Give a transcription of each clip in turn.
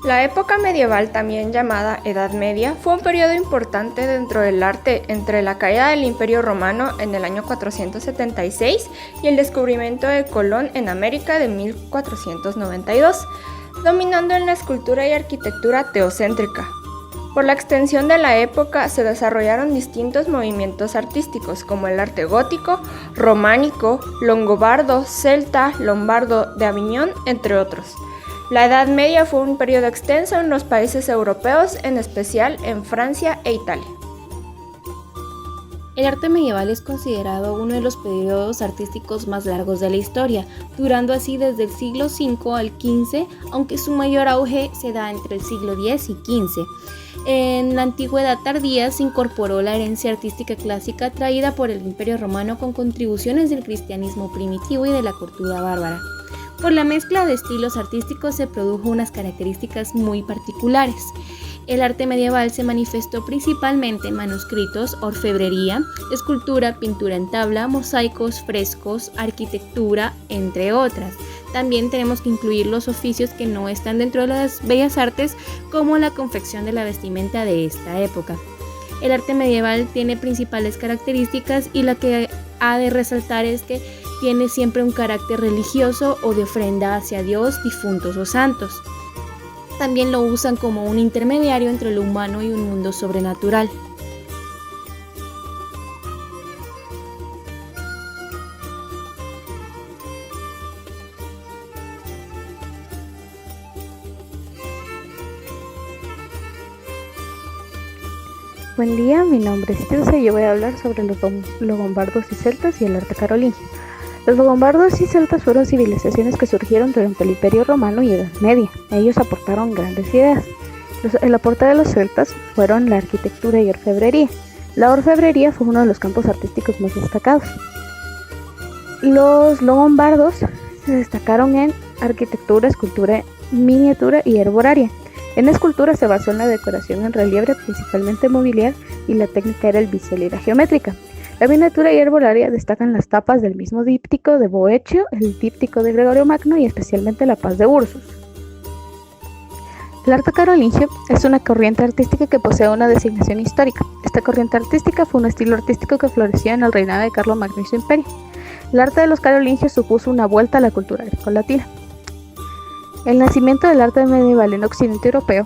La época medieval, también llamada Edad Media, fue un periodo importante dentro del arte entre la caída del Imperio Romano en el año 476 y el descubrimiento de Colón en América de 1492, dominando en la escultura y arquitectura teocéntrica. Por la extensión de la época se desarrollaron distintos movimientos artísticos como el arte gótico, románico, longobardo, celta, lombardo de Aviñón, entre otros. La Edad Media fue un periodo extenso en los países europeos, en especial en Francia e Italia. El arte medieval es considerado uno de los periodos artísticos más largos de la historia, durando así desde el siglo V al XV, aunque su mayor auge se da entre el siglo X y XV. En la antigüedad tardía se incorporó la herencia artística clásica traída por el Imperio Romano con contribuciones del cristianismo primitivo y de la cultura bárbara. Por la mezcla de estilos artísticos se produjo unas características muy particulares. El arte medieval se manifestó principalmente en manuscritos, orfebrería, escultura, pintura en tabla, mosaicos, frescos, arquitectura, entre otras. También tenemos que incluir los oficios que no están dentro de las bellas artes, como la confección de la vestimenta de esta época. El arte medieval tiene principales características y la que ha de resaltar es que tiene siempre un carácter religioso o de ofrenda hacia Dios, difuntos o santos. También lo usan como un intermediario entre lo humano y un mundo sobrenatural. Buen día, mi nombre es Tirce y yo voy a hablar sobre los longobardos y celtas y el arte carolingio. Los longobardos y celtas fueron civilizaciones que surgieron durante el Imperio Romano y Edad Media. Ellos aportaron grandes ideas. El aporte de los celtas fueron la arquitectura y orfebrería. La orfebrería fue uno de los campos artísticos más destacados. Los longobardos se destacaron en arquitectura, escultura, miniatura y herboraria. En la escultura se basó en la decoración en relieve, principalmente mobiliar, y la técnica era el bisel y la geométrica. La miniatura y herbolaria destacan las tapas del mismo díptico de Boeocio, el díptico de Gregorio Magno y especialmente la Paz de Ursus. El arte carolingio es una corriente artística que posee una designación histórica. Esta corriente artística fue un estilo artístico que floreció en el reinado de Carlomagno y su imperio. El arte de los carolingios supuso una vuelta a la cultura grecolatina. El nacimiento del arte medieval en Occidente europeo.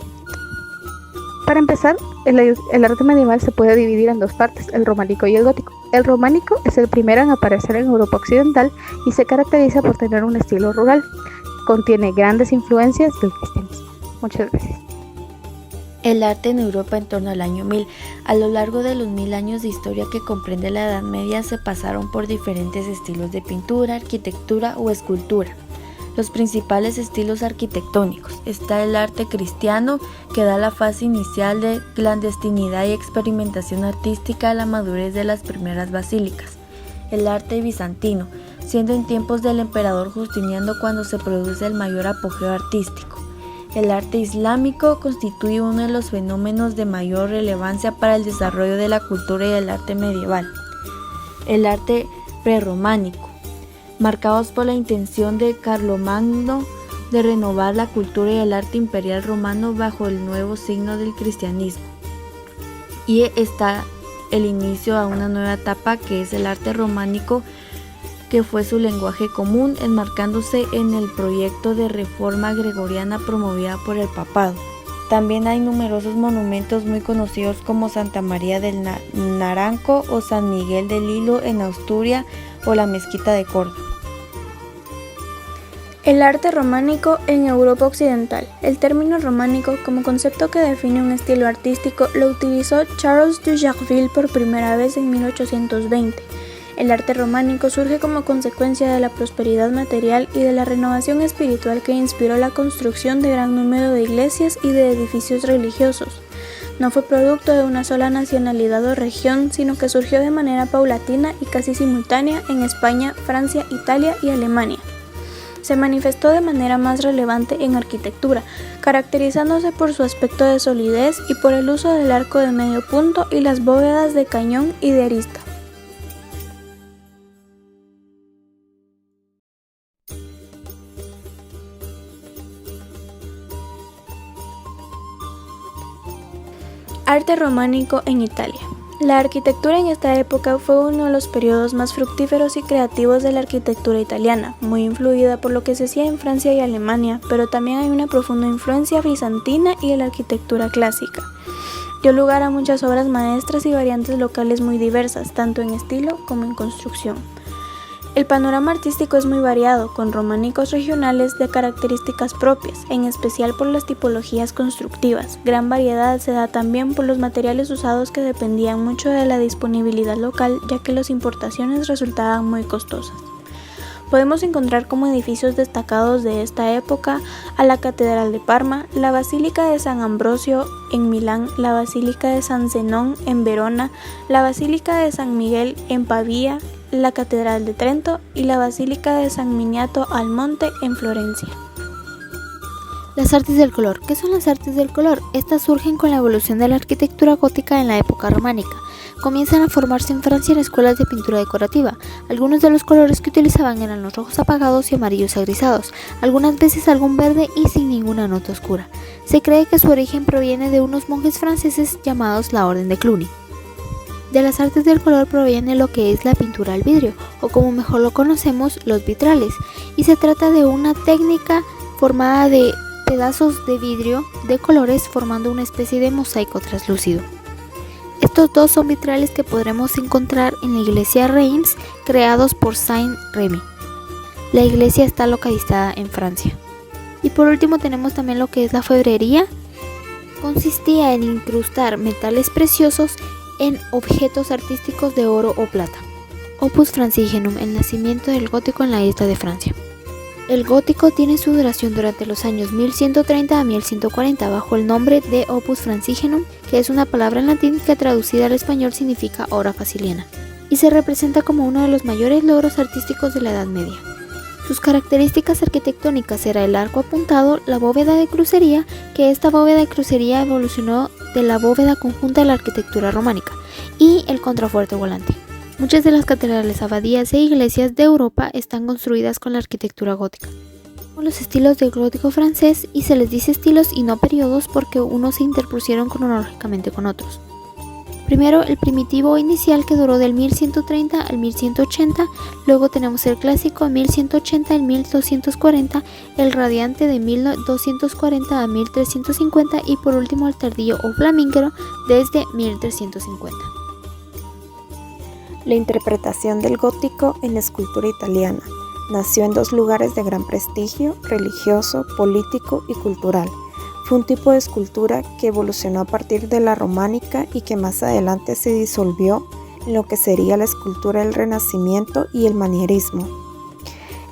Para empezar, el arte medieval se puede dividir en dos partes, el románico y el gótico. El románico es el primero en aparecer en Europa occidental y se caracteriza por tener un estilo rural. Contiene grandes influencias del cristianismo. Muchas gracias. El arte en Europa en torno al año 1000. A lo largo de los 1000 años de historia que comprende la Edad Media se pasaron por diferentes estilos de pintura, arquitectura o escultura. Los principales estilos arquitectónicos. Está el arte cristiano, que da la fase inicial de clandestinidad y experimentación artística a la madurez de las primeras basílicas. El arte bizantino, siendo en tiempos del emperador Justiniano cuando se produce el mayor apogeo artístico. El arte islámico constituye uno de los fenómenos de mayor relevancia para el desarrollo de la cultura y el arte medieval. El arte prerrománico, marcados por la intención de Carlomagno de renovar la cultura y el arte imperial romano bajo el nuevo signo del cristianismo. Y está el inicio a una nueva etapa que es el arte románico, que fue su lenguaje común, enmarcándose en el proyecto de reforma gregoriana promovida por el papado. También hay numerosos monumentos muy conocidos como Santa María del Naranco o San Miguel del Hilo en Asturias o la Mezquita de Córdoba. El arte románico en Europa occidental. El término románico como concepto que define un estilo artístico lo utilizó Charles de Jarville por primera vez en 1820. El arte románico surge como consecuencia de la prosperidad material y de la renovación espiritual que inspiró la construcción de gran número de iglesias y de edificios religiosos. No fue producto de una sola nacionalidad o región, sino que surgió de manera paulatina y casi simultánea en España, Francia, Italia y Alemania. Se manifestó de manera más relevante en arquitectura, caracterizándose por su aspecto de solidez y por el uso del arco de medio punto y las bóvedas de cañón y de arista. Arte románico en Italia. La arquitectura en esta época fue uno de los periodos más fructíferos y creativos de la arquitectura italiana, muy influida por lo que se hacía en Francia y Alemania, pero también hay una profunda influencia bizantina y de la arquitectura clásica. Dio lugar a muchas obras maestras y variantes locales muy diversas, tanto en estilo como en construcción. El panorama artístico es muy variado, con románicos regionales de características propias, en especial por las tipologías constructivas. Gran variedad se da también por los materiales usados que dependían mucho de la disponibilidad local, ya que las importaciones resultaban muy costosas. Podemos encontrar como edificios destacados de esta época a la Catedral de Parma, la Basílica de San Ambrosio en Milán, la Basílica de San Zenón en Verona, la Basílica de San Miguel en Pavía, la Catedral de Trento y la Basílica de San Miniato al Monte en Florencia. Las artes del color. ¿Qué son las artes del color? Estas surgen con la evolución de la arquitectura gótica en la época románica. Comienzan a formarse en Francia en escuelas de pintura decorativa. Algunos de los colores que utilizaban eran los rojos apagados y amarillos agrisados, algunas veces algún verde y sin ninguna nota oscura. Se cree que su origen proviene de unos monjes franceses llamados la Orden de Cluny. De las artes del color proviene lo que es la pintura al vidrio, o como mejor lo conocemos, los vitrales, y se trata de una técnica formada de pedazos de vidrio de colores formando una especie de mosaico translúcido. Estos dos son vitrales que podremos encontrar en la iglesia Reims, creados por Saint-Remy. La iglesia está localizada en Francia. Y por último tenemos también lo que es la febrería. Consistía en incrustar metales preciosos en objetos artísticos de oro o plata. Opus Francigenum, el nacimiento del gótico en la isla de Francia. El gótico tiene su duración durante los años 1130 a 1140 bajo el nombre de Opus Francigenum, que es una palabra en latín que traducida al español significa obra faciliana, y se representa como uno de los mayores logros artísticos de la Edad Media. Sus características arquitectónicas era el arco apuntado, la bóveda de crucería, que esta bóveda de crucería evolucionó de la bóveda conjunta de la arquitectura románica, y el contrafuerte volante. Muchas de las catedrales, abadías e iglesias de Europa están construidas con la arquitectura gótica. Los estilos del gótico francés, y se les dice estilos y no periodos porque unos se interpusieron cronológicamente con otros. Primero el primitivo inicial que duró del 1130 al 1180, luego tenemos el clásico de 1180 al 1240, el radiante de 1240 a 1350 y por último el tardío o flamígero desde 1350. La interpretación del gótico en la escultura italiana nació en dos lugares de gran prestigio religioso, político y cultural. Fue un tipo de escultura que evolucionó a partir de la románica y que más adelante se disolvió en lo que sería la escultura del Renacimiento y el manierismo.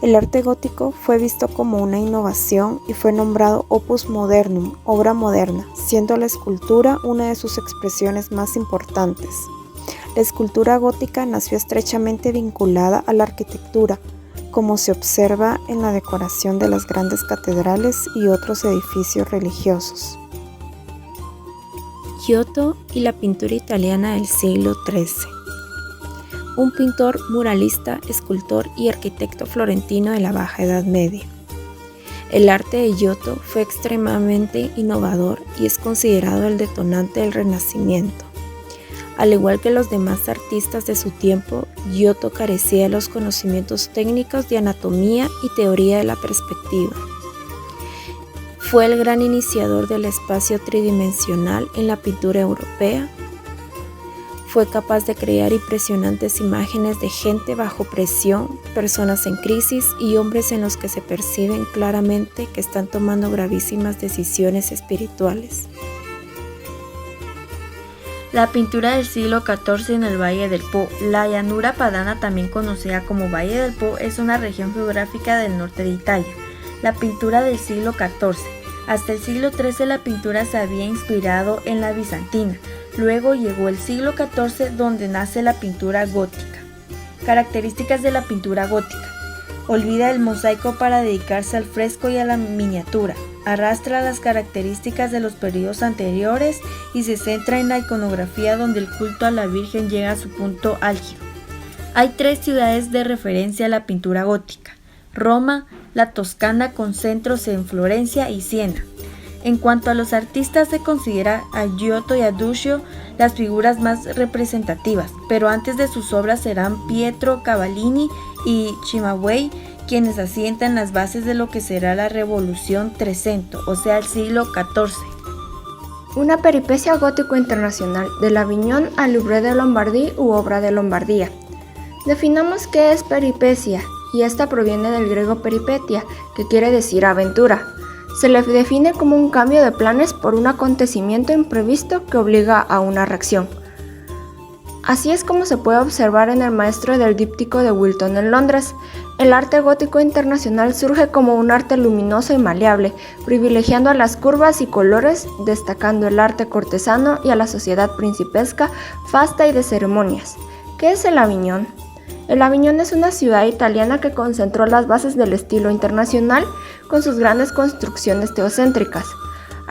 El arte gótico fue visto como una innovación y fue nombrado opus modernum, obra moderna, siendo la escultura una de sus expresiones más importantes. La escultura gótica nació estrechamente vinculada a la arquitectura, como se observa en la decoración de las grandes catedrales y otros edificios religiosos. Giotto y la pintura italiana del siglo XIII. Un pintor, muralista, escultor y arquitecto florentino de la Baja Edad Media. El arte de Giotto fue extremadamente innovador y es considerado el detonante del Renacimiento. Al igual que los demás artistas de su tiempo, Giotto carecía de los conocimientos técnicos de anatomía y teoría de la perspectiva. Fue el gran iniciador del espacio tridimensional en la pintura europea. Fue capaz de crear impresionantes imágenes de gente bajo presión, personas en crisis y hombres en los que se perciben claramente que están tomando gravísimas decisiones espirituales. La pintura del siglo XIV en el Valle del Po. La llanura padana, también conocida como Valle del Po, es una región geográfica del norte de Italia. La pintura del siglo XIV. Hasta el siglo XIII la pintura se había inspirado en la bizantina. Luego llegó el siglo XIV donde nace la pintura gótica. Características de la pintura gótica. Olvida el mosaico para dedicarse al fresco y a la miniatura. Arrastra las características de los periodos anteriores y se centra en la iconografía donde el culto a la Virgen llega a su punto álgido. Hay tres ciudades de referencia a la pintura gótica: Roma, la Toscana con centros en Florencia y Siena. En cuanto a los artistas, se considera a Giotto y a Duccio las figuras más representativas, pero antes de sus obras serán Pietro Cavallini y Cimabue quienes asientan las bases de lo que será la Revolución Trecento, o sea el siglo XIV. Una peripecia gótico internacional, del Aviñón al Louvre de Lombardía u obra de Lombardía. Definamos qué es peripecia, y esta proviene del griego peripetia, que quiere decir aventura. Se le define como un cambio de planes por un acontecimiento imprevisto que obliga a una reacción. Así es como se puede observar en el Maestro del Díptico de Wilton en Londres. El arte gótico internacional surge como un arte luminoso y maleable, privilegiando a las curvas y colores, destacando el arte cortesano y a la sociedad principesca, fasta y de ceremonias. ¿Qué es el Aviñón? El Aviñón es una ciudad italiana que concentró las bases del estilo internacional con sus grandes construcciones teocéntricas.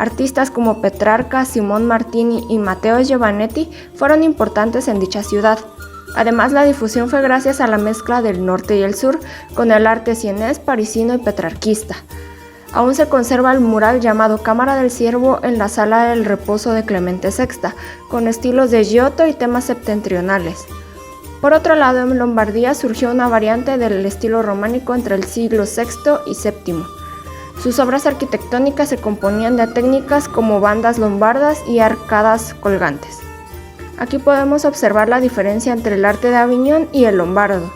Artistas como Petrarca, Simón Martini y Matteo Giovannetti fueron importantes en dicha ciudad. Además, la difusión fue gracias a la mezcla del norte y el sur, con el arte sienés, parisino y petrarquista. Aún se conserva el mural llamado Cámara del Ciervo en la Sala del Reposo de Clemente VI, con estilos de Giotto y temas septentrionales. Por otro lado, en Lombardía surgió una variante del estilo románico entre el siglo VI y VII. Sus obras arquitectónicas se componían de técnicas como bandas lombardas y arcadas colgantes. Aquí podemos observar la diferencia entre el arte de Aviñón y el lombardo,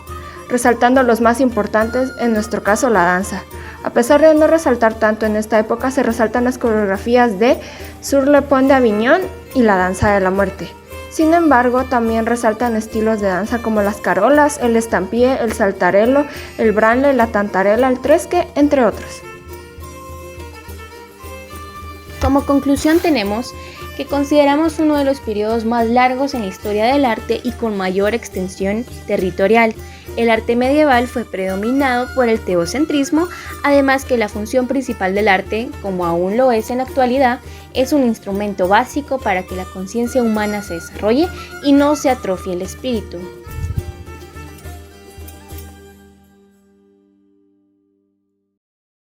resaltando los más importantes, en nuestro caso la danza. A pesar de no resaltar tanto en esta época, se resaltan las coreografías de Sur le Pont de Aviñón y la danza de la muerte. Sin embargo, también resaltan estilos de danza como las carolas, el estampie, el saltarello, el branle, la tantarela, el tresque, entre otros. Como conclusión tenemos que consideramos uno de los periodos más largos en la historia del arte y con mayor extensión territorial. El arte medieval fue predominado por el teocentrismo, además que la función principal del arte, como aún lo es en la actualidad, es un instrumento básico para que la conciencia humana se desarrolle y no se atrofie el espíritu.